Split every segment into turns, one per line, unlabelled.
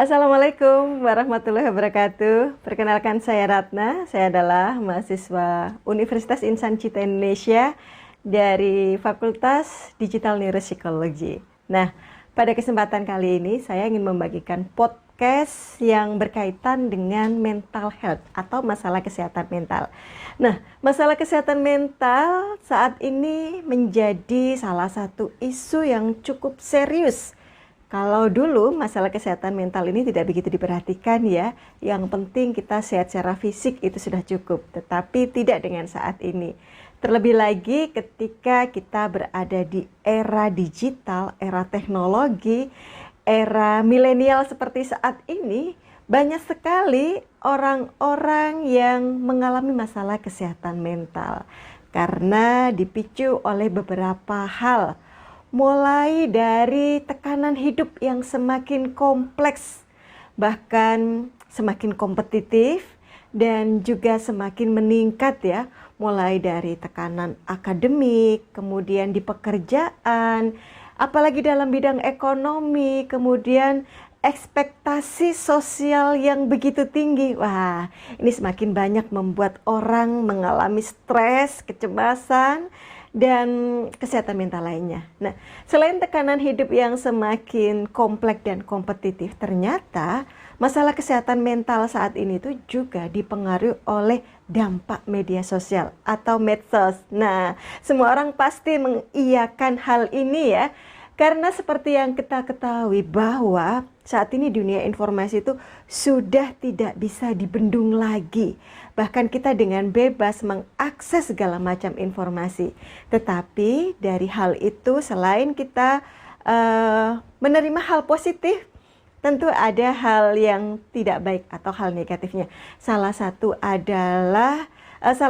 Assalamualaikum warahmatullahi wabarakatuh. Perkenalkan saya Ratna, saya adalah mahasiswa Universitas Insan Cita Indonesia dari Fakultas Digital Neuropsikologi. Nah, pada kesempatan kali ini saya ingin membagikan podcast yang berkaitan dengan mental health atau masalah kesehatan mental. Nah, masalah kesehatan mental saat ini menjadi salah satu isu yang cukup serius. Kalau dulu masalah kesehatan mental ini tidak begitu diperhatikan ya, yang penting kita sehat secara fisik itu sudah cukup, tetapi tidak dengan saat ini. Terlebih lagi ketika kita berada di era digital, era teknologi, era milenial seperti saat ini, banyak sekali orang-orang yang mengalami masalah kesehatan mental karena dipicu oleh beberapa hal. Mulai dari tekanan hidup yang semakin kompleks, bahkan semakin kompetitif, dan juga semakin meningkat ya. Mulai dari tekanan akademik, kemudian di pekerjaan, apalagi dalam bidang ekonomi, kemudian ekspektasi sosial yang begitu tinggi. Wah, ini semakin banyak membuat orang mengalami stres, kecemasan, dan kesehatan mental lainnya. Nah, selain tekanan hidup yang semakin kompleks dan kompetitif, ternyata masalah kesehatan mental saat ini tuh juga dipengaruhi oleh dampak media sosial atau medsos. Nah, semua orang pasti mengiyakan hal ini ya. Karena seperti yang kita ketahui bahwa saat ini dunia informasi itu sudah tidak bisa dibendung lagi. Bahkan kita dengan bebas mengakses segala macam informasi. Tetapi dari hal itu selain kita menerima hal positif, tentu ada hal yang tidak baik atau hal negatifnya. Salah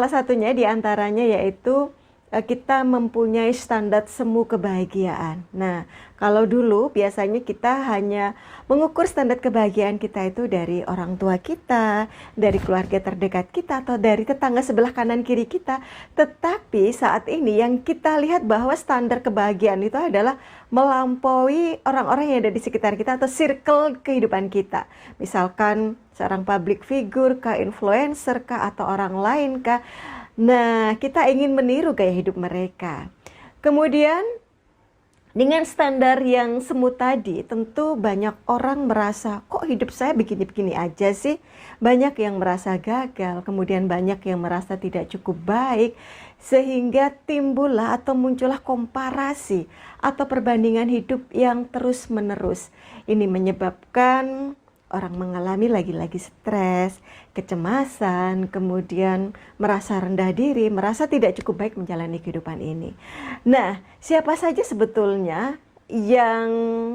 satunya diantaranya yaitu kita mempunyai standar semu kebahagiaan. Nah, kalau dulu biasanya kita hanya mengukur standar kebahagiaan kita itu dari orang tua kita, dari keluarga terdekat kita, atau dari tetangga sebelah kanan kiri kita. Tetapi saat ini yang kita lihat bahwa standar kebahagiaan itu adalah melampaui orang-orang yang ada di sekitar kita atau circle kehidupan kita. Misalkan seorang public figure kah, influencer kah, atau orang lain kah. Nah, kita ingin meniru gaya hidup mereka. Kemudian, dengan standar yang semu tadi, tentu banyak orang merasa, kok hidup saya begini-begini aja sih? Banyak yang merasa gagal, kemudian banyak yang merasa tidak cukup baik, sehingga timbullah atau muncullah komparasi atau perbandingan hidup yang terus-menerus. Ini menyebabkan orang mengalami lagi-lagi stres, kecemasan, kemudian merasa rendah diri, merasa tidak cukup baik menjalani kehidupan ini. Nah, siapa saja sebetulnya yang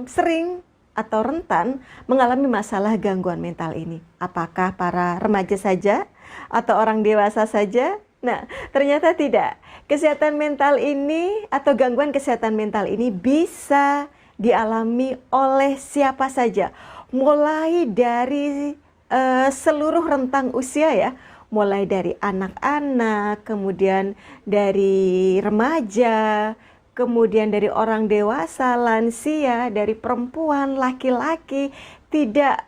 sering atau rentan mengalami masalah gangguan mental ini? Apakah para remaja saja atau orang dewasa saja? Nah, ternyata tidak. Kesehatan mental ini atau gangguan kesehatan mental ini bisa dialami oleh siapa saja. Mulai dari seluruh rentang usia ya, mulai dari anak-anak, kemudian dari remaja, kemudian dari orang dewasa, lansia, dari perempuan, laki-laki, tidak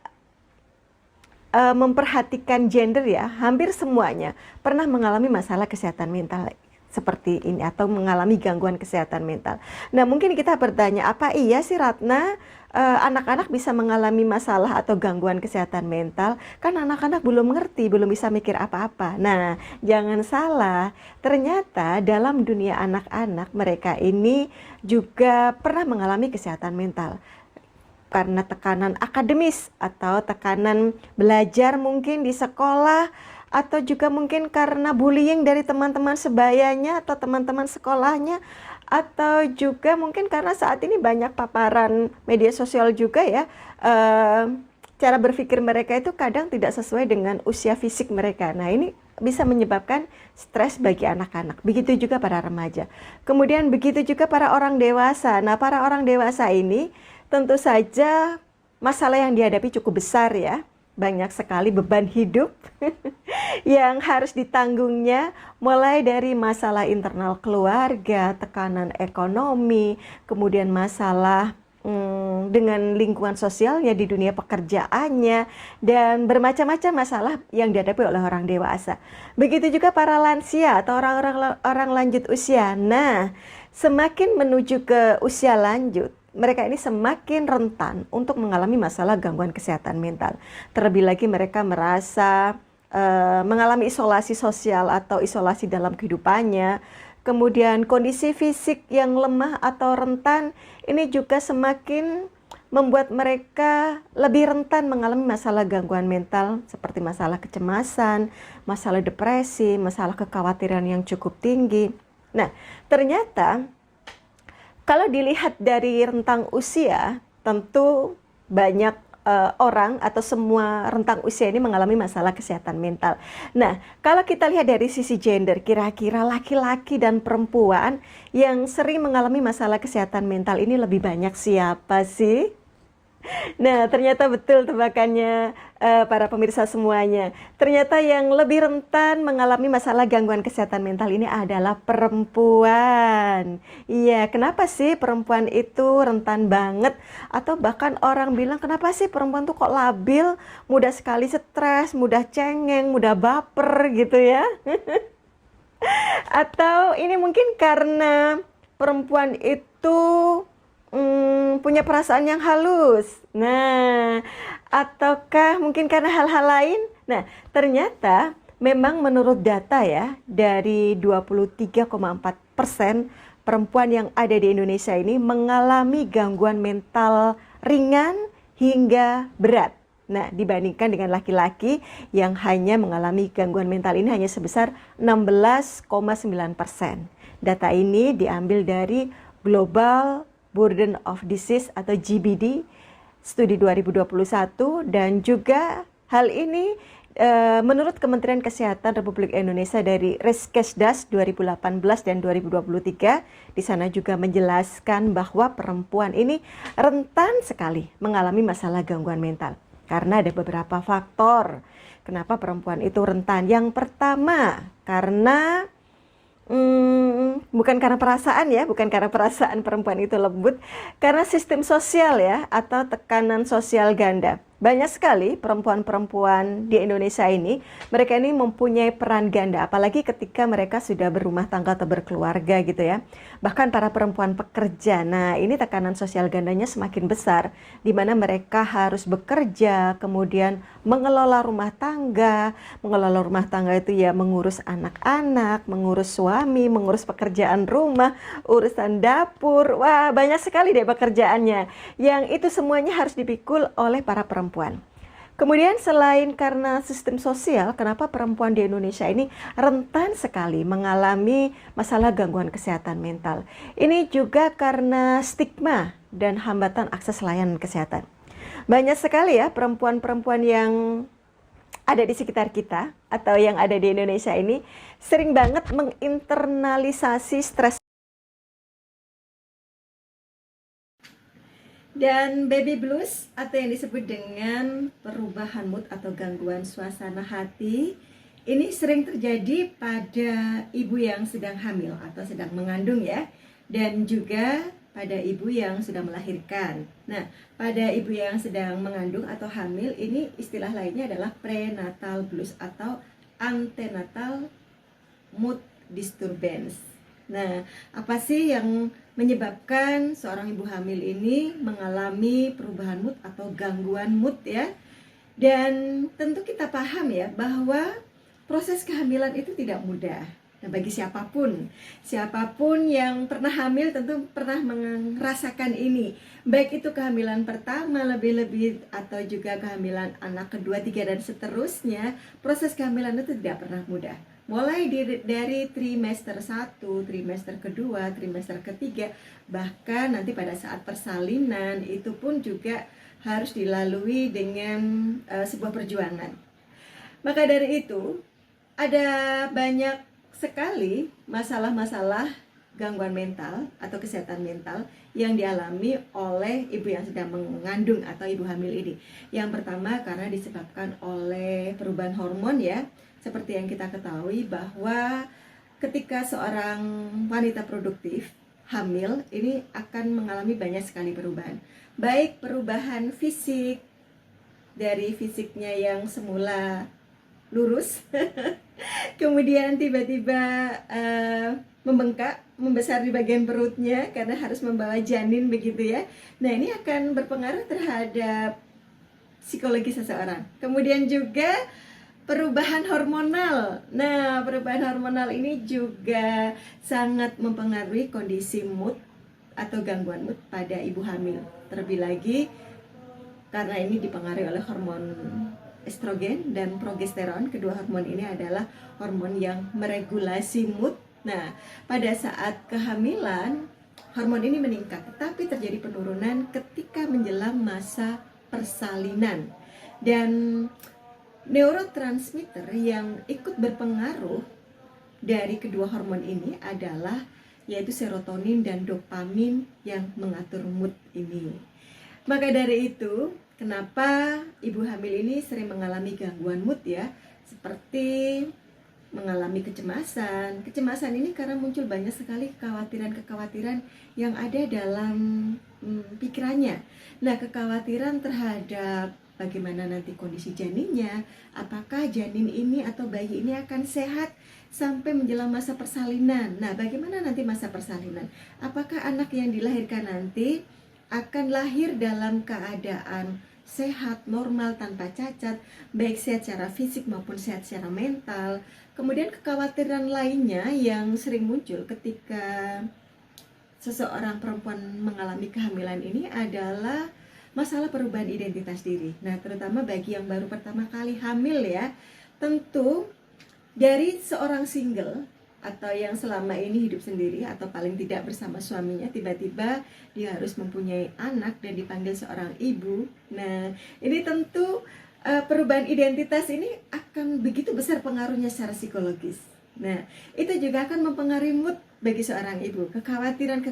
memperhatikan gender ya, hampir semuanya pernah mengalami masalah kesehatan mental seperti ini atau mengalami gangguan kesehatan mental. Nah, mungkin kita bertanya, apa iya sih Ratna anak-anak bisa mengalami masalah atau gangguan kesehatan mental? Kan anak-anak belum ngerti, belum bisa mikir apa-apa. Nah, jangan salah, ternyata dalam dunia anak-anak mereka ini juga pernah mengalami kesehatan mental. Karena tekanan akademis atau tekanan belajar mungkin di sekolah, atau juga mungkin karena bullying dari teman-teman sebayanya atau teman-teman sekolahnya, atau juga mungkin karena saat ini banyak paparan media sosial juga ya, cara berpikir mereka itu kadang tidak sesuai dengan usia fisik mereka. Nah, ini bisa menyebabkan stres bagi anak-anak. Begitu juga para remaja. Kemudian begitu juga para orang dewasa. Nah, para orang dewasa ini tentu saja masalah yang dihadapi cukup besar ya. Banyak sekali beban hidup yang harus ditanggungnya, mulai dari masalah internal keluarga, tekanan ekonomi, kemudian masalah dengan lingkungan sosialnya, di dunia pekerjaannya, dan bermacam-macam masalah yang dihadapi oleh orang dewasa. Begitu juga para lansia atau orang lanjut usia. Nah, semakin menuju ke usia lanjut, mereka ini semakin rentan untuk mengalami masalah gangguan kesehatan mental. Terlebih lagi mereka merasa mengalami isolasi sosial atau isolasi dalam kehidupannya. Kemudian kondisi fisik yang lemah atau rentan ini juga semakin membuat mereka lebih rentan mengalami masalah gangguan mental seperti masalah kecemasan, masalah depresi, masalah kekhawatiran yang cukup tinggi. Nah, ternyata kalau dilihat dari rentang usia, tentu banyak orang atau semua rentang usia ini mengalami masalah kesehatan mental. Nah, kalau kita lihat dari sisi gender, kira-kira laki-laki dan perempuan yang sering mengalami masalah kesehatan mental ini lebih banyak siapa sih? Nah, ternyata betul tebakannya para pemirsa semuanya. Ternyata yang lebih rentan mengalami masalah gangguan kesehatan mental ini adalah perempuan. Iya, kenapa sih perempuan itu rentan banget? Atau bahkan orang bilang, kenapa sih perempuan tuh kok labil, mudah sekali stres, mudah cengeng, mudah baper gitu ya? Atau ini mungkin karena perempuan itu punya perasaan yang halus. Nah, ataukah mungkin karena hal-hal lain? Nah, ternyata memang menurut data ya, dari 23,4% perempuan yang ada di Indonesia ini mengalami gangguan mental ringan hingga berat. Nah, dibandingkan dengan laki-laki yang hanya mengalami gangguan mental ini hanya sebesar 16,9%. Data ini diambil dari Global Burden of Disease atau GBD studi 2021, dan juga hal ini menurut Kementerian Kesehatan Republik Indonesia dari Riskesdas 2018 dan 2023. Di sana juga menjelaskan bahwa perempuan ini rentan sekali mengalami masalah gangguan mental karena ada beberapa faktor kenapa perempuan itu rentan. Yang pertama, karena bukan karena perasaan ya, bukan karena perasaan perempuan itu lembut, karena sistem sosial ya, atau tekanan sosial ganda. Banyak sekali perempuan-perempuan di Indonesia ini, mereka ini mempunyai peran ganda, apalagi ketika mereka sudah berumah tangga atau berkeluarga gitu ya. Bahkan para perempuan pekerja, nah ini tekanan sosial gandanya semakin besar, di mana mereka harus bekerja, kemudian mengelola rumah tangga. Mengelola rumah tangga itu ya mengurus anak-anak, mengurus suami, mengurus pekerjaan rumah, urusan dapur. Wah, banyak sekali deh pekerjaannya. Yang itu semuanya harus dipikul oleh para perempuan. Kemudian selain karena sistem sosial, kenapa perempuan di Indonesia ini rentan sekali mengalami masalah gangguan kesehatan mental? Ini juga karena stigma dan hambatan akses layanan kesehatan. Banyak sekali ya perempuan-perempuan yang ada di sekitar kita atau yang ada di Indonesia ini sering banget menginternalisasi stres dan baby blues atau yang disebut dengan perubahan mood atau gangguan suasana hati. Ini sering terjadi pada ibu yang sedang hamil atau sedang mengandung ya, dan juga pada ibu yang sudah melahirkan. Nah, pada ibu yang sedang mengandung atau hamil ini istilah lainnya adalah prenatal blues atau antenatal mood disturbance. Nah, apa sih yang menyebabkan seorang ibu hamil ini mengalami perubahan mood atau gangguan mood ya? Dan tentu kita paham ya bahwa proses kehamilan itu tidak mudah. Nah, bagi siapapun yang pernah hamil tentu pernah merasakan ini. Baik itu kehamilan pertama, lebih-lebih atau juga kehamilan anak kedua, tiga, dan seterusnya, proses kehamilan itu tidak pernah mudah. Mulai dari trimester 1, trimester kedua, trimester ketiga, bahkan nanti pada saat persalinan itu pun juga harus dilalui dengan sebuah perjuangan. Maka dari itu, ada banyak sekali masalah-masalah gangguan mental atau kesehatan mental yang dialami oleh ibu yang sedang mengandung atau ibu hamil ini. Yang pertama karena disebabkan oleh perubahan hormon ya. Seperti yang kita ketahui bahwa ketika seorang wanita produktif hamil ini akan mengalami banyak sekali perubahan. Baik perubahan fisik, dari fisiknya yang semula lurus kemudian tiba-tiba membengkak, membesar di bagian perutnya karena harus membawa janin begitu ya. Nah, ini akan berpengaruh terhadap psikologi seseorang. Kemudian juga perubahan hormonal. Nah, perubahan hormonal ini juga sangat mempengaruhi kondisi mood atau gangguan mood pada ibu hamil. Terlebih lagi karena ini dipengaruhi oleh hormon estrogen dan progesteron. Kedua hormon ini adalah hormon yang meregulasi mood. Nah, pada saat kehamilan, hormon ini meningkat, tetapi terjadi penurunan ketika menjelang masa persalinan. Dan neurotransmitter yang ikut berpengaruh dari kedua hormon ini adalah yaitu serotonin dan dopamin yang mengatur mood ini. Maka dari itu, kenapa ibu hamil ini sering mengalami gangguan mood ya, seperti mengalami kecemasan. Kecemasan ini karena muncul banyak sekali kekhawatiran-kekhawatiran yang ada dalam pikirannya. Nah, kekhawatiran terhadap bagaimana nanti kondisi janinnya, apakah janin ini atau bayi ini akan sehat sampai menjelang masa persalinan. Nah, bagaimana nanti masa persalinan? Apakah anak yang dilahirkan nanti akan lahir dalam keadaan sehat, normal, tanpa cacat, baik sehat secara fisik maupun sehat secara mental. Kemudian kekhawatiran lainnya yang sering muncul ketika seseorang perempuan mengalami kehamilan ini adalah masalah perubahan identitas diri. Nah, terutama bagi yang baru pertama kali hamil ya, tentu dari seorang single atau yang selama ini hidup sendiri atau paling tidak bersama suaminya, tiba-tiba dia harus mempunyai anak dan dipanggil seorang ibu. Nah, ini tentu perubahan identitas ini akan begitu besar pengaruhnya secara psikologis. Nah, itu juga akan mempengaruhi mood bagi seorang ibu. Kekhawatiran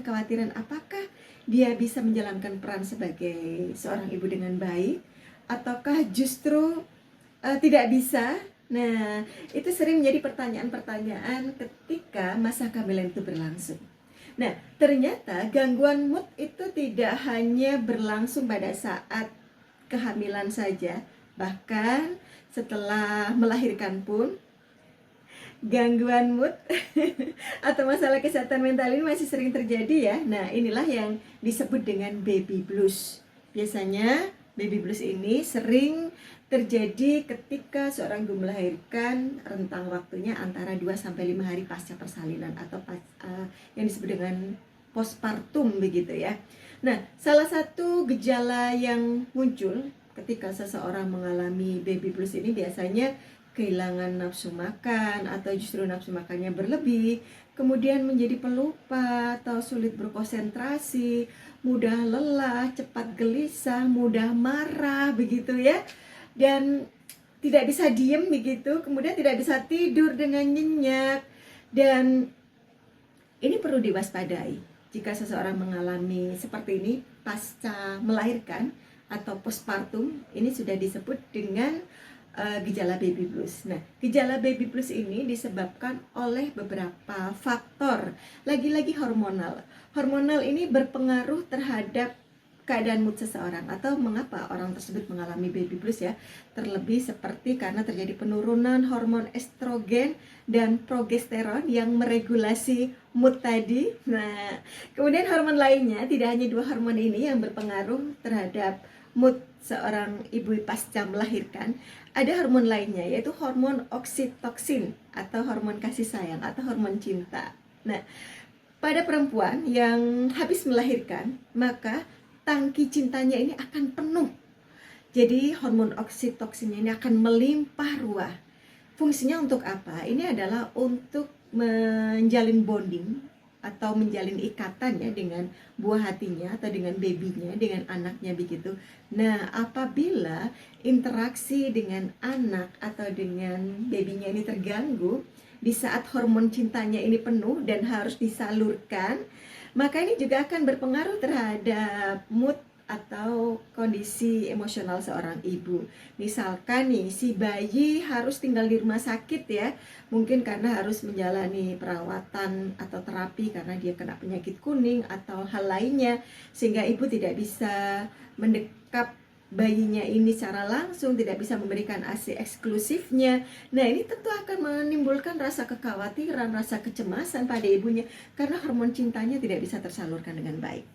apakah dia bisa menjalankan peran sebagai seorang ibu dengan baik, ataukah justru tidak bisa. Nah, itu sering menjadi pertanyaan-pertanyaan ketika masa kehamilan itu berlangsung. Nah, ternyata gangguan mood itu tidak hanya berlangsung pada saat kehamilan saja, bahkan setelah melahirkan pun gangguan mood atau masalah kesehatan mental ini masih sering terjadi ya. Nah, inilah yang disebut dengan baby blues. Biasanya baby blues ini sering terjadi ketika seorang ibu melahirkan, rentang waktunya antara 2-5 hari pasca persalinan atau yang disebut dengan postpartum begitu ya. Nah, salah satu gejala yang muncul ketika seseorang mengalami baby blues ini biasanya kehilangan nafsu makan atau justru nafsu makannya berlebih, kemudian menjadi pelupa atau sulit berkonsentrasi, mudah lelah, cepat gelisah, mudah marah begitu ya. Dan tidak bisa diem begitu, kemudian tidak bisa tidur dengan nyenyak. Dan ini perlu diwaspadai jika seseorang mengalami seperti ini pasca melahirkan atau postpartum. Ini sudah disebut dengan gejala baby blues. Nah, gejala baby blues ini disebabkan oleh beberapa faktor. Lagi-lagi hormonal. Hormonal ini berpengaruh terhadap keadaan mood seseorang atau mengapa orang tersebut mengalami baby blues ya. Terlebih seperti karena terjadi penurunan hormon estrogen dan progesteron yang meregulasi mood tadi. Nah, kemudian hormon lainnya, tidak hanya dua hormon ini yang berpengaruh terhadap mood seorang ibu pasca melahirkan, ada hormon lainnya yaitu hormon oksitoksin atau hormon kasih sayang atau hormon cinta. Nah, pada perempuan yang habis melahirkan, maka tangki cintanya ini akan penuh. Jadi hormon oksitoksinnya ini akan melimpah ruah. Fungsinya untuk apa? Ini adalah untuk menjalin bonding atau menjalin ikatan ya dengan buah hatinya atau dengan babynya, dengan anaknya begitu. Nah, apabila interaksi dengan anak atau dengan babynya ini terganggu di saat hormon cintanya ini penuh dan harus disalurkan, maka ini juga akan berpengaruh terhadap mood atau kondisi emosional seorang ibu. Misalkan nih, si bayi harus tinggal di rumah sakit ya, mungkin karena harus menjalani perawatan atau terapi karena dia kena penyakit kuning atau hal lainnya, sehingga ibu tidak bisa mendekap bayinya ini secara langsung, tidak bisa memberikan ASI eksklusifnya. Nah, ini tentu akan menimbulkan rasa kekhawatiran, rasa kecemasan pada ibunya karena hormon cintanya tidak bisa tersalurkan dengan baik.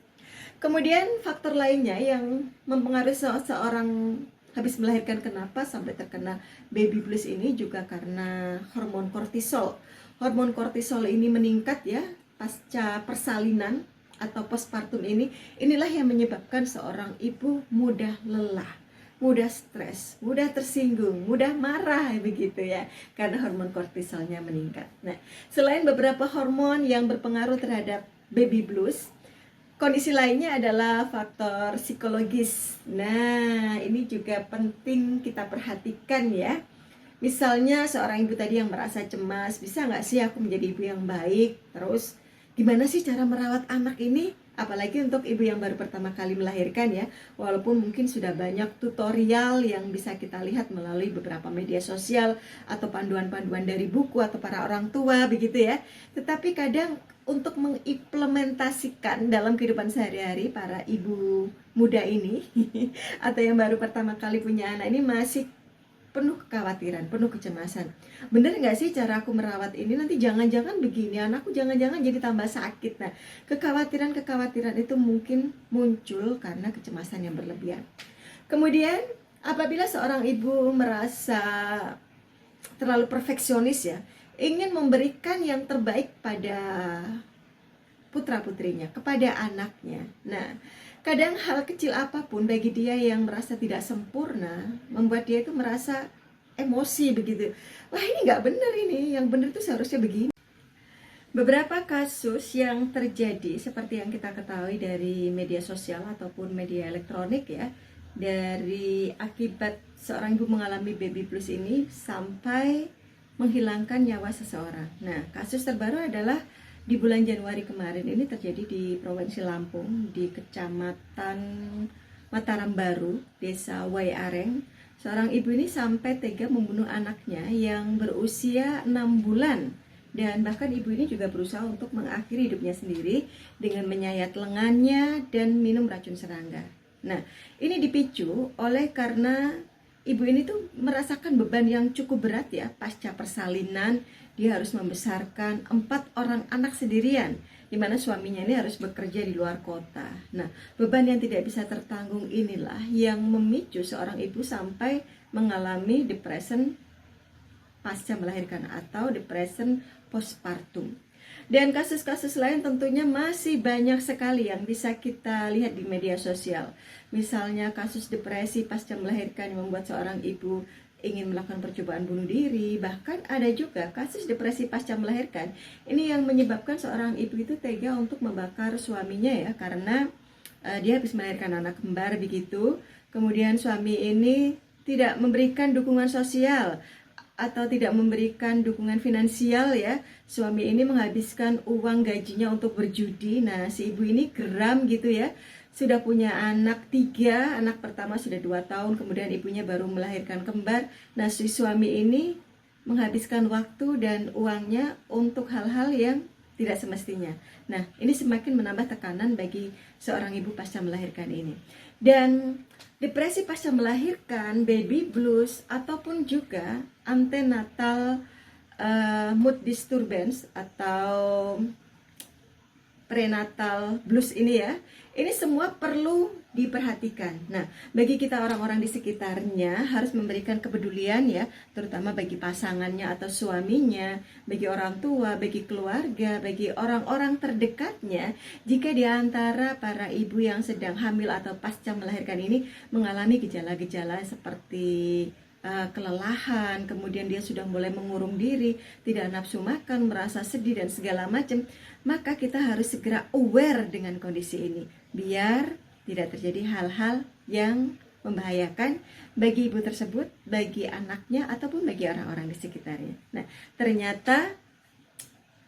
Kemudian faktor lainnya yang mempengaruhi seorang habis melahirkan kenapa sampai terkena baby blues ini juga karena hormon kortisol. Hormon kortisol ini meningkat ya pasca persalinan atau postpartum ini. Inilah yang menyebabkan seorang ibu mudah lelah, mudah stres, mudah tersinggung, mudah marah begitu ya, karena hormon kortisolnya meningkat. Nah, selain beberapa hormon yang berpengaruh terhadap baby blues, kondisi lainnya adalah faktor psikologis. Nah, ini juga penting kita perhatikan ya. Misalnya seorang ibu tadi yang merasa cemas, bisa nggak sih aku menjadi ibu yang baik? Terus, gimana sih cara merawat anak ini? Apalagi untuk ibu yang baru pertama kali melahirkan ya. Walaupun mungkin sudah banyak tutorial yang bisa kita lihat melalui beberapa media sosial atau panduan-panduan dari buku atau para orang tua begitu ya. Tetapi kadang untuk mengimplementasikan dalam kehidupan sehari-hari para ibu muda ini atau yang baru pertama kali punya anak ini masih penuh kekhawatiran, penuh kecemasan. Bener nggak sih cara aku merawat ini? Nanti jangan-jangan begini, anakku jangan-jangan jadi tambah sakit. Nah, kekhawatiran-kekhawatiran itu mungkin muncul karena kecemasan yang berlebihan. Kemudian, apabila seorang ibu merasa terlalu perfeksionis ya, ingin memberikan yang terbaik pada putra-putrinya, kepada anaknya. Nah, kadang hal kecil apapun bagi dia yang merasa tidak sempurna, membuat dia itu merasa emosi begitu. Wah, ini nggak benar ini, yang benar itu seharusnya begini. Beberapa kasus yang terjadi seperti yang kita ketahui dari media sosial ataupun media elektronik ya, dari akibat seorang ibu mengalami baby blues ini sampai menghilangkan nyawa seseorang. Nah, kasus terbaru adalah di bulan Januari kemarin ini terjadi di Provinsi Lampung, di Kecamatan Mataram Baru, Desa Waiareng. Seorang ibu ini sampai tega membunuh anaknya yang berusia 6 bulan. Dan bahkan ibu ini juga berusaha untuk mengakhiri hidupnya sendiri dengan menyayat lengannya dan minum racun serangga. Nah, ini dipicu oleh karena ibu ini tuh merasakan beban yang cukup berat ya, pasca persalinan. Dia harus membesarkan 4 orang anak sendirian, di mana suaminya ini harus bekerja di luar kota. Nah, beban yang tidak bisa tertanggung inilah yang memicu seorang ibu sampai mengalami depression pasca melahirkan atau depression postpartum. Dan kasus-kasus lain tentunya masih banyak sekali yang bisa kita lihat di media sosial. Misalnya kasus depresi pasca melahirkan yang membuat seorang ibu ingin melakukan percobaan bunuh diri. Bahkan ada juga kasus depresi pasca melahirkan ini yang menyebabkan seorang ibu itu tega untuk membakar suaminya ya, karena dia habis melahirkan anak kembar begitu. Kemudian suami ini tidak memberikan dukungan sosial atau tidak memberikan dukungan finansial ya. Suami ini menghabiskan uang gajinya untuk berjudi. Nah, si ibu ini geram gitu ya. Sudah punya anak 3, anak pertama sudah 2 tahun, kemudian ibunya baru melahirkan kembar. Nah, si suami ini menghabiskan waktu dan uangnya untuk hal-hal yang tidak semestinya. Nah, ini semakin menambah tekanan bagi seorang ibu pasca melahirkan ini. Dan depresi pasca melahirkan, baby blues, ataupun juga antenatal mood disturbance atau prenatal blues ini ya, ini semua perlu diperhatikan. Nah, bagi kita orang-orang di sekitarnya harus memberikan kepedulian ya, terutama bagi pasangannya atau suaminya, bagi orang tua, bagi keluarga, bagi orang-orang terdekatnya. Jika di antara para ibu yang sedang hamil atau pasca melahirkan ini mengalami gejala-gejala seperti kelelahan, kemudian dia sudah mulai mengurung diri, tidak nafsu makan, merasa sedih dan segala macam, maka kita harus segera aware dengan kondisi ini biar tidak terjadi hal-hal yang membahayakan bagi ibu tersebut, bagi anaknya ataupun bagi orang-orang di sekitarnya. Nah, ternyata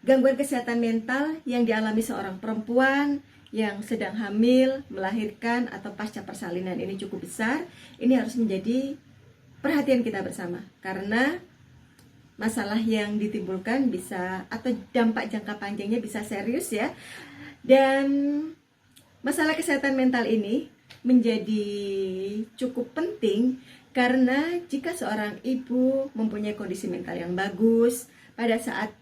gangguan kesehatan mental yang dialami seorang perempuan yang sedang hamil, melahirkan, atau pasca persalinan ini cukup besar. Ini harus menjadi perhatian kita bersama, karena masalah yang ditimbulkan bisa, atau dampak jangka panjangnya bisa serius ya. Dan masalah kesehatan mental ini menjadi cukup penting karena jika seorang ibu mempunyai kondisi mental yang bagus pada saat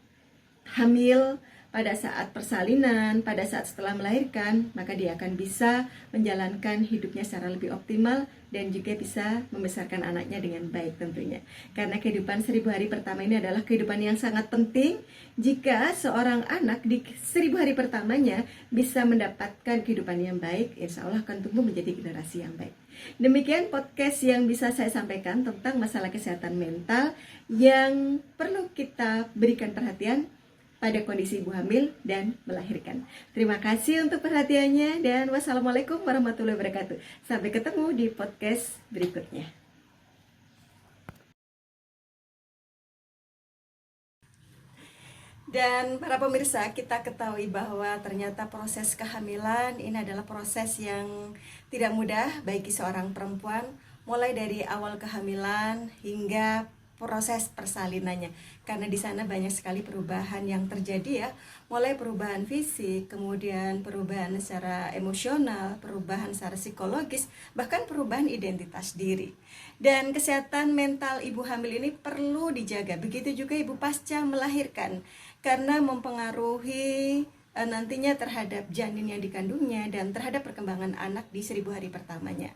hamil, pada saat persalinan, pada saat setelah melahirkan, maka dia akan bisa menjalankan hidupnya secara lebih optimal dan juga bisa membesarkan anaknya dengan baik tentunya. Karena kehidupan 1000 hari pertama ini adalah kehidupan yang sangat penting. Jika seorang anak di 1000 hari pertamanya bisa mendapatkan kehidupan yang baik, insya Allah akan tumbuh menjadi generasi yang baik. Demikian podcast yang bisa saya sampaikan tentang masalah kesehatan mental yang perlu kita berikan perhatian pada kondisi ibu hamil dan melahirkan. Terima kasih untuk perhatiannya dan wassalamualaikum warahmatullahi wabarakatuh. Sampai ketemu di podcast berikutnya. Dan para pemirsa, kita ketahui bahwa ternyata proses kehamilan ini adalah proses yang tidak mudah bagi seorang perempuan, mulai dari awal kehamilan hingga proses persalinannya, karena di sana banyak sekali perubahan yang terjadi ya, mulai perubahan fisik, kemudian perubahan secara emosional, perubahan secara psikologis, bahkan perubahan identitas diri. Dan kesehatan mental ibu hamil ini perlu dijaga, begitu juga ibu pasca melahirkan, karena mempengaruhi nantinya terhadap janin yang dikandungnya dan terhadap perkembangan anak di 1000 hari pertamanya.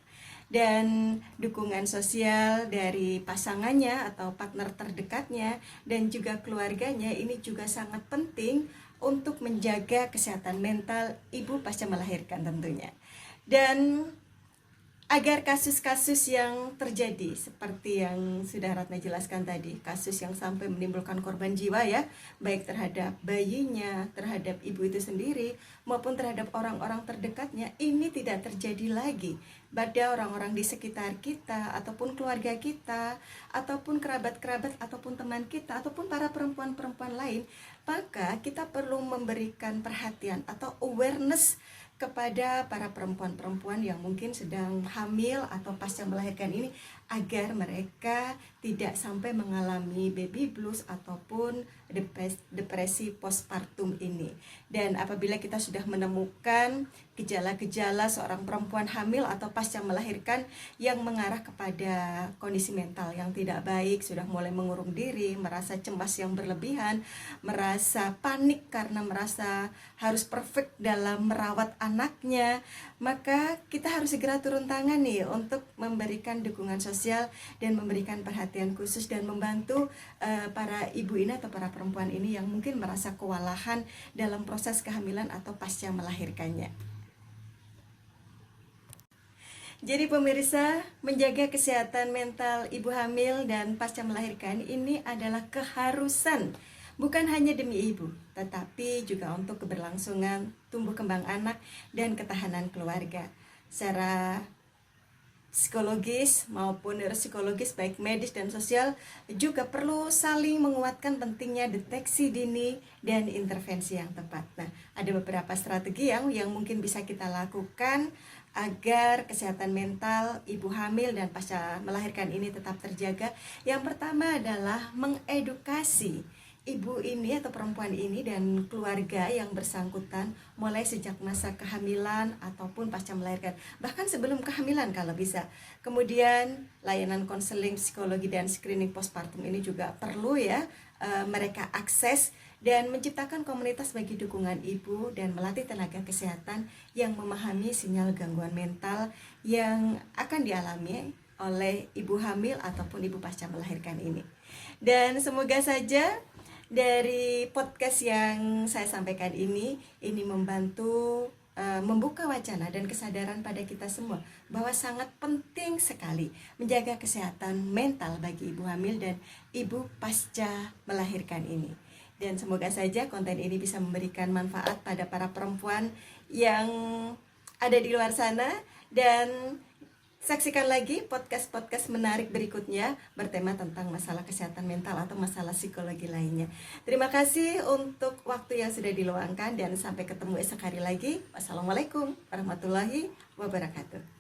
Dan dukungan sosial dari pasangannya atau partner terdekatnya dan juga keluarganya ini juga sangat penting untuk menjaga kesehatan mental ibu pasca melahirkan tentunya. Dan agar kasus-kasus yang terjadi seperti yang sudah Ratna jelaskan tadi, kasus yang sampai menimbulkan korban jiwa ya, baik terhadap bayinya, terhadap ibu itu sendiri, maupun terhadap orang-orang terdekatnya, ini tidak terjadi lagi pada orang-orang di sekitar kita, ataupun keluarga kita, ataupun kerabat-kerabat, ataupun teman kita, ataupun para perempuan-perempuan lain. Maka kita perlu memberikan perhatian atau awareness kepada para perempuan-perempuan yang mungkin sedang hamil atau pasca melahirkan ini, agar mereka tidak sampai mengalami baby blues ataupun depresi postpartum ini. Dan apabila kita sudah menemukan gejala-gejala seorang perempuan hamil atau pasca melahirkan yang mengarah kepada kondisi mental yang tidak baik, sudah mulai mengurung diri, merasa cemas yang berlebihan, merasa panik karena merasa harus perfect dalam merawat anaknya, maka kita harus segera turun tangan nih untuk memberikan dukungan sosial dan memberikan perhatian khusus dan membantu para ibu ini atau para perempuan ini yang mungkin merasa kewalahan dalam proses kehamilan atau pasca melahirkannya. Jadi pemirsa, menjaga kesehatan mental ibu hamil dan pasca melahirkan ini adalah keharusan, bukan hanya demi ibu, tetapi juga untuk keberlangsungan tumbuh kembang anak dan ketahanan keluarga. Secara psikologis maupun neuropsikologis, baik medis dan sosial, juga perlu saling menguatkan pentingnya deteksi dini dan intervensi yang tepat. Nah, ada beberapa strategi yang mungkin bisa kita lakukan agar kesehatan mental ibu hamil dan pasca melahirkan ini tetap terjaga. Yang pertama adalah mengedukasi ibu ini atau perempuan ini dan keluarga yang bersangkutan mulai sejak masa kehamilan ataupun pasca melahirkan, bahkan sebelum kehamilan kalau bisa. Kemudian layanan konseling psikologi dan screening postpartum ini juga perlu ya mereka akses, dan menciptakan komunitas bagi dukungan ibu dan melatih tenaga kesehatan yang memahami sinyal gangguan mental yang akan dialami oleh ibu hamil ataupun ibu pasca melahirkan ini. Dan semoga saja dari podcast yang saya sampaikan ini membantu membuka wacana dan kesadaran pada kita semua bahwa sangat penting sekali menjaga kesehatan mental bagi ibu hamil dan ibu pasca melahirkan ini. Dan semoga saja konten ini bisa memberikan manfaat pada para perempuan yang ada di luar sana, dan Saksikan lagi podcast-podcast menarik berikutnya bertema tentang masalah kesehatan mental atau masalah psikologi lainnya. Terima kasih untuk waktu yang sudah diluangkan dan sampai ketemu esok hari lagi. Wassalamualaikum warahmatullahi wabarakatuh.